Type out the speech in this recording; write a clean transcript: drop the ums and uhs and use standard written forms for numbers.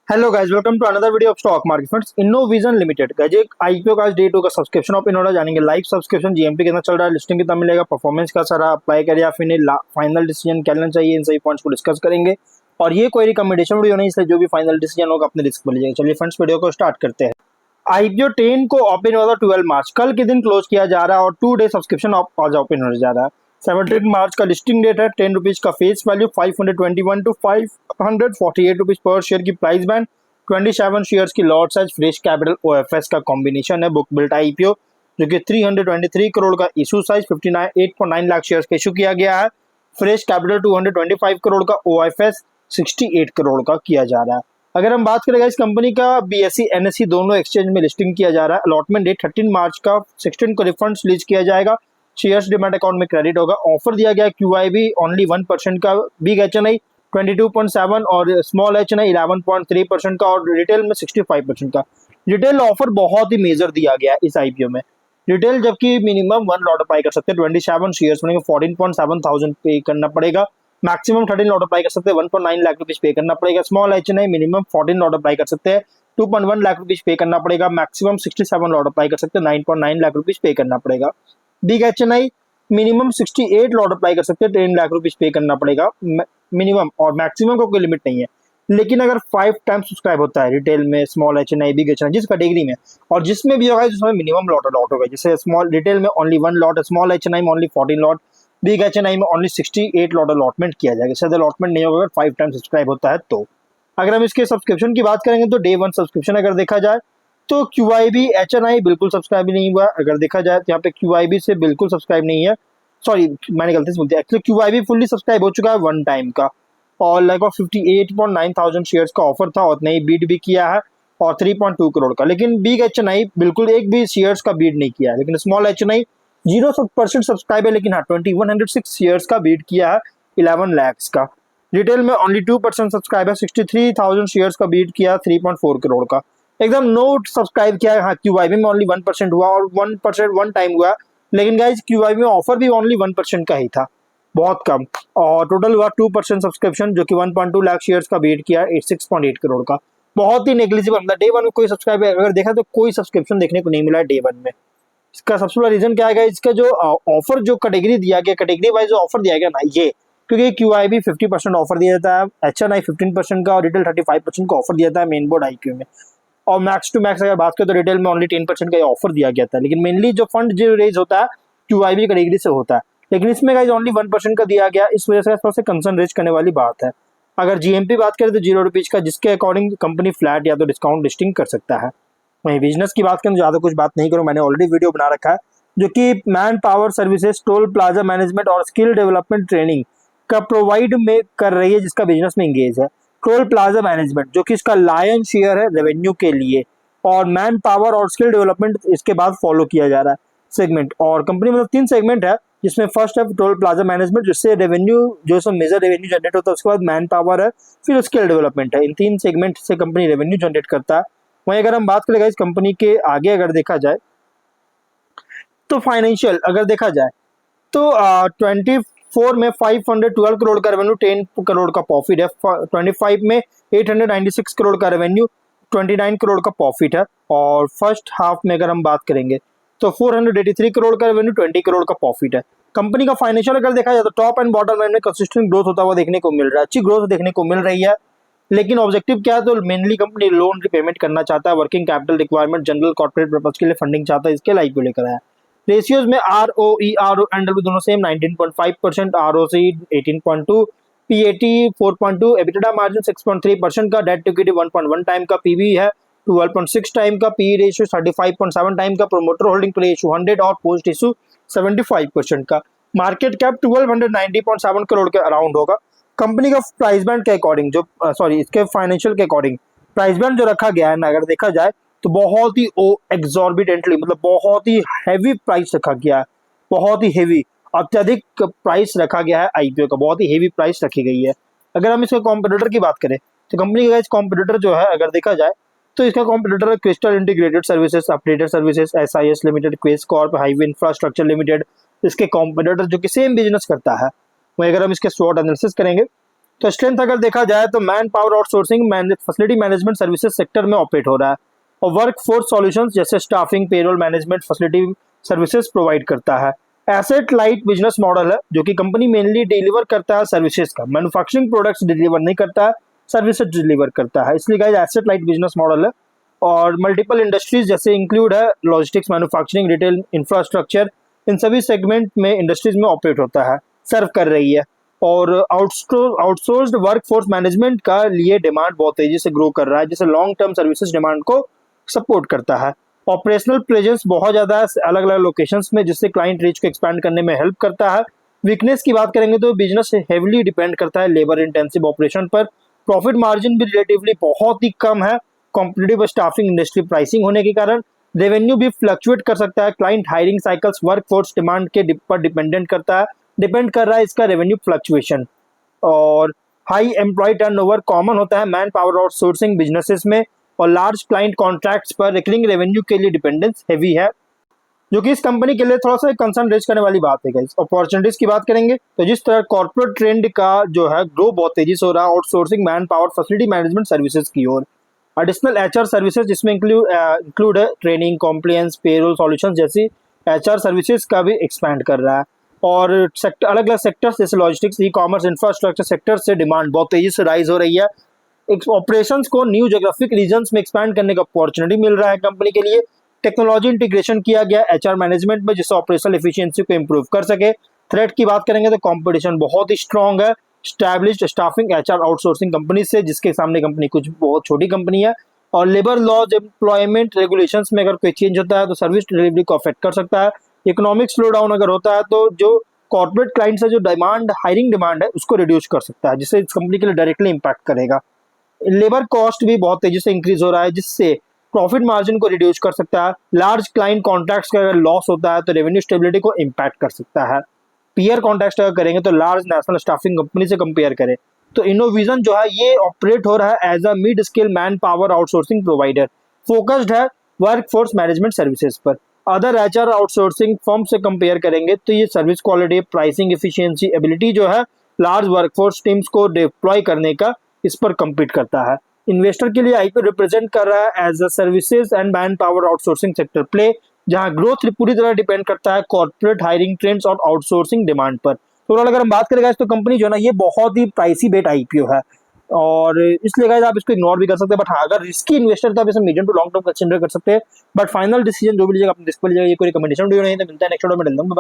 Hello guys, welcome to another video of stock market friends. Innovision limited guys एक IPO का आज day 2 का subscription of इनोडा जानेंगे। Live subscription GMP कितना चल रहा है, लिस्टिंग कितना मिलेगा, परफॉर्मेंस का सारा अप्लाई करें या फिर नहीं, फाइनल डिसीजन क्या लेना चाहिए, इन सभी पॉइंट्स को डिस्कस करेंगे। और ये कोई रिकमेंडेशन वीडियो नहीं, इसलिए जो भी फाइनल डिसीजन होगा अपने रिस्क पर लीजिएगा। चलिए फ्रेंड्स, वीडियो को स्टार्ट करते हैं। आईपीओ 10 को ओपन हुआ था 12 मार्च, कल के दिन क्लोज किया जा रहा है और 2 डे सब्सक्रिप्शन आज ओपन होने जा रहा है। 17 मार्च का लिस्टिंग डेट है। 10 रुपीज का फेस वैल्यू, 521 टू 548 रुपीज पर शेयर की प्राइस बैंड, 27 शेयर्स की lot size, fresh capital OFS का कॉम्बिनेशन है। बुक बिल्ट आईपीओ जो कि 323 करोड़ का इशू साइज, 8.9 लाख शेयर्स का इशू किया गया है। फ्रेश कैपिटल 225 करोड़ का, ओएफएस 68 करोड़ का किया जा रहा है। अगर हम बात करें इस कंपनी का, बीएसई एनएसई दोनों एक्सचेंज में लिस्टिंग किया जा रहा है। अलॉटमेंट डेट 13 मार्च का, 16 को रिफंड रिलीज किया जाएगा। शेयर्स डिमैट अकाउंट में क्रेडिट होगा। ऑफर दिया गया क्यूआईबी ओनली 1% का, बिग एचएनआई 22.7 और स्मॉल एचएनआई 11.3% का, और रिटेल में 65% का। रिटेल ऑफर बहुत ही मेजर दिया गया है इस आईपीओ में। रिटेल जबकि मिनिमम 1 लॉट अप्लाई कर सकते हैं, 27 शेयर्स बनेंगे, 14.7 थाउजेंड पे करना पड़ेगा। मैक्सिमम 13 लॉट अप्लाई कर सकते हैं, 1.9 लाख रुपीज पे करना पड़ेगा। Small HNI minimum 14 lot apply कर सकते हैं, 2.1 लाख रुपीज पे करना पड़ेगा। मैक्सिमम 67 लॉट अप्लाई कर सकते हैं, 9.9 लाख रुपीज पे करना पड़ेगा। Big HNI minimum 68 lot apply कर सकते हैं, 10 लाख रुपीज पे करना पड़ेगा मिनिमम, और मैक्सिमम का कोई लिमिट नहीं है। लेकिन अगर 5 टाइम सब्सक्राइब होता है रिटेल में, स्मॉल एचएनआई, बिग एचएनआई जिस कैटेगरी में, और जिसमें भी होगा उसमें मिनिमम लॉट होगा। जैसे स्मॉल रिटेल में ओनली 1 लॉट, स्मॉल एचएनआई में ओनली 14 लॉट, बिग एचएनआई में ओनली 68 लॉट अलॉटमेंट किया जाएगा। इससे अलॉटमेंट नहीं होगा अगर 5 टाइम सब्सक्राइब होता है तो। अगर हम इसके सब्सक्रिप्शन की बात करेंगे तो डे 1 सब्सक्रिप्शन अगर देखा जाए तो क्यूआईबी एचएनआई बिल्कुल सब्सक्राइब नहीं हुआ। अगर देखा जाए तो यहाँ पे क्यूआईबी से बिल्कुल सब्सक्राइब नहीं है, सॉरी मैंने गलती से बोल दिया। एक्चुअली क्यूआईबी फुल्ली सब्सक्राइब हो चुका है 1 टाइम का, और लगभग 58.9 थाउजेंड शेयर्स का ऑफर था और नहीं बीट भी किया है, और 3.2 करोड़ का। लेकिन बिग एचएनआई बिल्कुल एक भी शेयर्स का बीट नहीं किया है। लेकिन स्मॉल एचएनआई 0% सब्सक्राइब है, लेकिन हाँ 2106 शेयर्स का बीट किया है, 11 लैक्स का। रिटेल में ओनली 2% सब्सक्राइब है, 63,000 शेयर्स का बीट किया, 3.4 करोड़ का। एकदम नोट सब्सक्राइब किया है। हाँ क्यूआईबी में ओनली 1% हुआ और 1% 1 टाइम हुआ। लेकिन गाइज क्यूआईबी में ऑफर भी ओनली 1% का ही था, बहुत कम। और टोटल हुआ 2% सब्सक्रिप्शन जो कि 1.2 लाख शेयर्स का बीट किया, 6.8 करोड़ का। बहुत ही नेग्लिजिबल, मतलब डे 1 में कोई सब्सक्राइब अगर देखा तो कोई सब्सक्रिप्शन देखने को नहीं मिला डे 1 में। इसका सबसे बड़ा रीजन क्या है, इसका जो ऑफर जो कैटेगरी दिया गया, कैटेगरी वाइज जो ऑफर दिया गया ना, ये क्योंकि क्यूआईबी 50% ऑफर दिया जाता है, एचएनआई 15% का, और रिटेल 35% का ऑफर दिया जाता है मेन बोर्ड आईक्यू में। और मैक्स टू मैक्स अगर बात करें तो रिटेल में ओनली 10% का ऑफर दिया गया था। लेकिन मेनली जो फंड जो रेज होता है क्यूआईबी कैटेगरी से होता है, लेकिन इसमें गाइस ओनली 1% का दिया गया। इस वजह से थोड़ा सा कंसर्न रेज करने वाली बात है। अगर जीएमपी बात करें तो 0 रुपीज का, जिसके अकॉर्डिंग कंपनी फ्लैट या तो डिस्काउंट लिस्टिंग कर सकता है। वहीं बिजनेस की बात करें तो ज्यादा कुछ बात नहीं करूँ, मैंने ऑलरेडी वीडियो बना रखा है जो कि man power services, toll plaza management और स्किल डेवलपमेंट ट्रेनिंग का प्रोवाइड में कर रही है, जिसका बिजनेस में इंगेज है। टोल प्लाजा मैनेजमेंट जो कि इसका लायन शेयर है रेवेन्यू के लिए, और मैन पावर और स्किल डेवलपमेंट इसके बाद फॉलो किया जा रहा है सेगमेंट। और कंपनी मतलब 3 सेगमेंट है, जिसमें फर्स्ट है टोल प्लाजा मैनेजमेंट, जिससे रेवेन्यू जो है मेजर रेवेन्यू जनरेट होता है। उसके बाद मैन पावर है, फिर स्किल डेवलपमेंट है। इन 3 सेगमेंट से कंपनी रेवेन्यू जनरेट करता है। वहीं अगर हम बात करें इस कंपनी के आगे अगर देखा जाए तो फाइनेंशियल अगर देखा जाए तो 24 में 512 करोड़ का रेवेन्यू, 10 करोड़ का प्रॉफिट है। 25 में 896 करोड़ का रेवेन्यू, 29 करोड़ का प्रॉफिट है। और फर्स्ट हाफ में अगर हम बात करेंगे तो 483 करोड़ का रेवेन्यू, 20 करोड़ का प्रॉफिट है। कंपनी का फाइनेंशियल अगर देखा जाए तो टॉप एंड बॉटम लाइन में कंसिस्टेंट ग्रोथ होता हुआ देखने को मिल रहा है, अच्छी ग्रोथ देखने को मिल रही है। लेकिन ऑब्जेक्टिव क्या है, तो मेनली कंपनी लोन रिपेमेंट करना चाहता है, working capital requirement, general corporate purpose के लिए फंडिंग चाहता है, इसके लाइक को लेकर आया। रेशियोज में आरओई आरओ दोनों same 19.5%, ROC 18.2, PAT 4.2, EBITDA margin 6.3% का, डेट टू इक्विटी 1.1 टाइम का, पीबी है 12.6 टाइम का, पी रेशियो 35.7 टाइम का, प्रोमोटर होल्डिंग पर रेशियो 100 और पोस्ट इशू 75% का। मार्केट कैप 1290.7 करोड़ के अराउंड होगा। कंपनी का प्राइस बैंड के अकॉर्डिंग जो इसके फाइनेंशियल के अकॉर्डिंग प्राइस बैंड जो रखा गया है ना, अगर देखा जाए तो बहुत ही एग्जॉर्बिटेंटली, मतलब बहुत ही हैवी प्राइस रखा गया है, बहुत ही हैवी, अत्यधिक प्राइस रखा गया है आईपीओ का, बहुत ही हैवी प्राइस रखी गई है। अगर हम इसके कॉम्पिटिटर की बात करें तो कंपनी का कॉम्पिटिटर जो है अगर देखा जाए तो इसका कॉम्पिटिटर है Crystal Integrated Services, Updated Services, SIS Limited, Quess Corp, Highway Infrastructure Limited, इसके कॉम्पिटिटर जो कि सेम बिजनेस करता है। वहीं अगर हम इसके स्वॉट एनालिसिस करेंगे तो स्ट्रेंथ अगर देखा जाए तो man power outsourcing facility management services sector में ऑपरेट हो रहा है और वर्क फोर्स सॉल्यूशंस जैसे staffing, payroll management, facility services provide करता है। एसेट लाइट बिजनेस मॉडल है जो कि कंपनी मेनली डिलीवर करता है सर्विसेज का, मैन्युफैक्चरिंग प्रोडक्ट्स डिलीवर नहीं करता है, सर्विसेज डिलीवर करता है, इसलिए guys asset light business model है। और मल्टीपल इंडस्ट्रीज जैसे इंक्लूड है लॉजिस्टिक्स, मैन्युफैक्चरिंग, रिटेल, इंफ्रास्ट्रक्चर, इन सभी सेगमेंट में इंडस्ट्रीज में ऑपरेट होता है, सर्व कर रही है। और आउटसोर्स्ड वर्कफोर्स मैनेजमेंट का लिए डिमांड बहुत तेजी से ग्रो कर रहा है, जिससे लॉन्ग टर्म सर्विसेज डिमांड को सपोर्ट करता है। ऑपरेशनल प्रेजेंस बहुत ज़्यादा है अलग अलग लोकेशंस में, जिससे क्लाइंट रीच को एक्सपैंड करने में हेल्प करता है। वीकनेस की बात करेंगे तो बिजनेस हेवली डिपेंड करता है लेबर इंटेंसिव ऑपरेशन पर, प्रॉफिट मार्जिन भी रिलेटिवली बहुत ही कम है कॉम्पिटिटिव स्टाफिंग इंडस्ट्री प्राइसिंग होने के कारण, रेवेन्यू भी फ्लक्चुएट कर सकता है, client hiring cycles workforce demand के पर डिपेंड कर रहा है इसका रेवेन्यू फ्लक्चुएशन। और हाई एम्प्लॉय टर्नओवर कॉमन होता है मैन पावर आउटसोर्सिंग बिजनेसेस में, और लार्ज क्लाइंट कॉन्ट्रैक्ट्स पर रिकरिंग रेवेन्यू के लिए डिपेंडेंस हेवी है, जो कि इस कंपनी के लिए थोड़ा सा कंसर्न रेज करने वाली बात है गाइस। अपॉर्चुनिटीज की बात करेंगे तो जिस तरह कॉर्पोरेट ट्रेंड का जो है ग्रो बहुत तेजी से हो रहा है outsourcing man power facility management services की ओर, एडिशनल एचआर सर्विसेज जिसमें इंक्लूड है ट्रेनिंग, कॉम्प्लायंस, पेरोल सॉल्यूशन जैसी एचआर सर्विसेज का भी एक्सपैंड कर रहा है। और सेक्टर अलग अलग सेक्टर्स जैसे logistics, e commerce, infrastructure sector से डिमांड बहुत तेजी से राइज हो रही है। ऑपरेशंस को न्यू ज्योग्राफिक रीजन्स में एक्सपैंड करने का अपॉर्चुनिटी मिल रहा है कंपनी के लिए। टेक्नोलॉजी इंटीग्रेशन किया गया एचआर मैनेजमेंट में, जिससे ऑपरेशनल एफिशिएंसी को इंप्रूव कर सके। थ्रेट की बात करेंगे तो कंपटीशन बहुत ही स्ट्रांग है established staffing HR outsourcing company से, जिसके सामने कंपनी कुछ बहुत छोटी कंपनी है। और लेबर लॉज, एम्प्लॉयमेंट रेगुलेशंस में अगर कोई चेंज होता है तो सर्विस डिलीवरी को अफेक्ट कर सकता है। इकोनॉमिक स्लो डाउन अगर होता है तो जो कॉर्पोरेट क्लाइंट से जो डिमांड, हायरिंग डिमांड है उसको रिड्यूस कर सकता है, जिससे इस कंपनी के लिए डायरेक्टली इंपैक्ट करेगा। लेबर कॉस्ट भी बहुत तेजी से इंक्रीज हो रहा है, जिससे प्रॉफिट मार्जिन को रिड्यूस कर सकता है। लार्ज क्लाइंट कॉन्ट्रैक्ट्स का अगर लॉस होता है तो रेवेन्यू स्टेबिलिटी को इम्पैक्ट कर सकता है। पीयर कॉन्ट्रैक्ट अगर करेंगे तो लार्ज नेशनल स्टाफिंग कंपनी से कंपेयर करें तो इनोविजन जो है ये ऑपरेट हो रहा है as a mid scale man power outsourcing provider, focused है वर्क फोर्स मैनेजमेंट सर्विसेज पर। अदर एचआर आउटसोर्सिंग फर्म से कंपेयर करेंगे तो ये service quality, pricing efficiency, ability जो है लार्ज वर्कफोर्स टीम्स को डिप्लॉय करने का इस पर कम्पीट करता है। इन्वेस्टर के लिए आईपीओ रिप्रेजेंट कर रहा है as a services and man power outsourcing sector play, जहां ग्रोथ पूरी तरह डिपेंड करता है कॉर्पोरेट हायरिंग ट्रेंड्स और आउटसोर्सिंग डिमांड पर। तो अगर हम बात करें गाइस तो कंपनी जो है ना ये बहुत ही प्राइसी बेट आईपीओ है, और इसलिए गाइस आप इसको इग्नोर भी कर सकते हैं। बट हाँ, अगर रिस्की इन्वेस्टर तो आप इसे medium to long term consider कर सकते हैं। बट फाइनल डिसीजन जो भी लीजिएगा अपने रिस्क पर लीजिएगा। ये कोई रिकमेंडेशन वीडियो नहीं है, तो मिलता है नेक्स्ट वीडियो में।